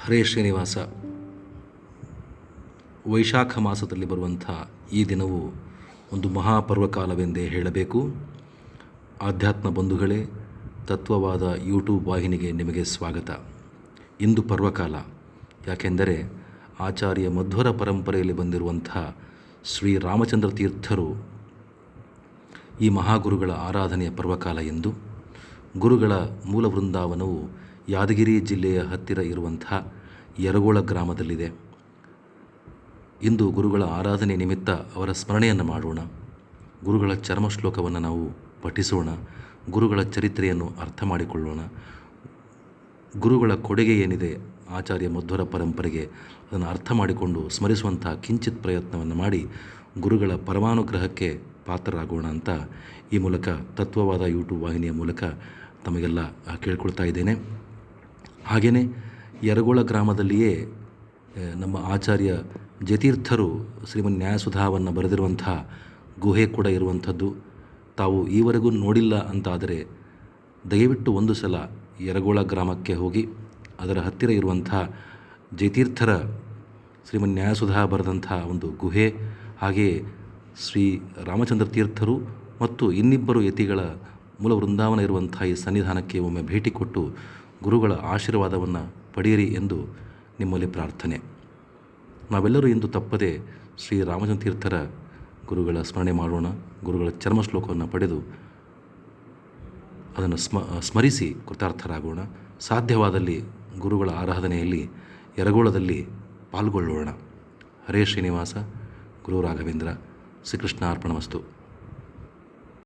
ಹರೇ ಶ್ರೀನಿವಾಸ. ವೈಶಾಖ ಮಾಸದಲ್ಲಿ ಬರುವಂಥ ಈ ದಿನವು ಒಂದು ಮಹಾಪರ್ವಕಾಲವೆಂದೇ ಹೇಳಬೇಕು. ಆಧ್ಯಾತ್ಮ ಬಂಧುಗಳೇ, ತತ್ವವಾದ ಯೂಟ್ಯೂಬ್ ವಾಹಿನಿಗೆ ನಿಮಗೆ ಸ್ವಾಗತ. ಇಂದು ಪರ್ವಕಾಲ, ಯಾಕೆಂದರೆ ಆಚಾರ್ಯ ಮಧ್ವರ ಪರಂಪರೆಯಲ್ಲಿ ಬಂದಿರುವಂಥ ಶ್ರೀ ರಾಮಚಂದ್ರ ತೀರ್ಥರು ಈ ಮಹಾಗುರುಗಳ ಆರಾಧನೆಯ ಪರ್ವಕಾಲ ಎಂದು. ಗುರುಗಳ ಮೂಲ ವೃಂದಾವನವು ಯಾದಗಿರಿ ಜಿಲ್ಲೆಯ ಹತ್ತಿರ ಇರುವಂಥ ಯರಗೋಳ ಗ್ರಾಮದಲ್ಲಿದೆ. ಇಂದು ಗುರುಗಳ ಆರಾಧನೆ ನಿಮಿತ್ತ ಅವರ ಸ್ಮರಣೆಯನ್ನು ಮಾಡೋಣ. ಗುರುಗಳ ಚರ್ಮ ಶ್ಲೋಕವನ್ನು ನಾವು ಪಠಿಸೋಣ. ಗುರುಗಳ ಚರಿತ್ರೆಯನ್ನು ಅರ್ಥ ಮಾಡಿಕೊಳ್ಳೋಣ. ಗುರುಗಳ ಕೊಡುಗೆ ಏನಿದೆ ಆಚಾರ್ಯ ಮಧ್ವರ ಪರಂಪರೆಗೆ, ಅದನ್ನು ಅರ್ಥ ಮಾಡಿಕೊಂಡು ಸ್ಮರಿಸುವಂಥ ಕಿಂಚಿತ್ ಪ್ರಯತ್ನವನ್ನು ಮಾಡಿ ಗುರುಗಳ ಪರಮಾನುಗ್ರಹಕ್ಕೆ ಪಾತ್ರರಾಗೋಣ ಅಂತ ಈ ಮೂಲಕ ತತ್ವವಾದ ಯೂಟ್ಯೂಬ್ ವಾಹಿನಿಯ ಮೂಲಕ ತಮಗೆಲ್ಲ ಕೇಳ್ಕೊಳ್ತಾ ಇದ್ದೇನೆ. ಹಾಗೆಯೇ ಯರಗೋಳ ಗ್ರಾಮದಲ್ಲಿಯೇ ನಮ್ಮ ಆಚಾರ್ಯ ಜತೀರ್ಥರು ಶ್ರೀಮನ್ ನ್ಯಾಯಸುಧಾವನ್ನು ಬರೆದಿರುವಂಥ ಗುಹೆ ಕೂಡ ಇರುವಂಥದ್ದು. ತಾವು ಈವರೆಗೂ ನೋಡಿಲ್ಲ ಅಂತಾದರೆ ದಯವಿಟ್ಟು ಒಂದು ಸಲ ಯರಗೋಳ ಗ್ರಾಮಕ್ಕೆ ಹೋಗಿ ಅದರ ಹತ್ತಿರ ಇರುವಂಥ ಜಯತೀರ್ಥರ ಶ್ರೀಮನ್ ನ್ಯಾಯಸುಧಾ ಬರೆದಂಥ ಒಂದು ಗುಹೆ, ಹಾಗೆಯೇ ಶ್ರೀ ರಾಮಚಂದ್ರ ತೀರ್ಥರು ಮತ್ತು ಇನ್ನಿಬ್ಬರು ಯತಿಗಳ ಮೂಲ ವೃಂದಾವನ ಇರುವಂಥ ಈ ಸನ್ನಿಧಾನಕ್ಕೆ ಒಮ್ಮೆ ಭೇಟಿ ಕೊಟ್ಟು ಗುರುಗಳ ಆಶೀರ್ವಾದವನ್ನು ಪಡೆಯಿರಿ ಎಂದು ನಿಮ್ಮಲ್ಲಿ ಪ್ರಾರ್ಥನೆ. ನಾವೆಲ್ಲರೂ ಇಂದು ತಪ್ಪದೆ ಶ್ರೀ ರಾಮಚಂದ್ರ ತೀರ್ಥರ ಗುರುಗಳ ಸ್ಮರಣೆ ಮಾಡೋಣ. ಗುರುಗಳ ಚರ್ಮ ಶ್ಲೋಕವನ್ನು ಪಡೆದು ಅದನ್ನು ಸ್ಮರಿಸಿ ಕೃತಾರ್ಥರಾಗೋಣ. ಸಾಧ್ಯವಾದಲ್ಲಿ ಗುರುಗಳ ಆರಾಧನೆಯಲ್ಲಿ ಯರಗೋಳದಲ್ಲಿ ಪಾಲ್ಗೊಳ್ಳೋಣ. ಹರೇ ಶ್ರೀನಿವಾಸ. ಗುರು ರಾಘವೇಂದ್ರ. ಶ್ರೀಕೃಷ್ಣ ಅರ್ಪಣಮಸ್ತು.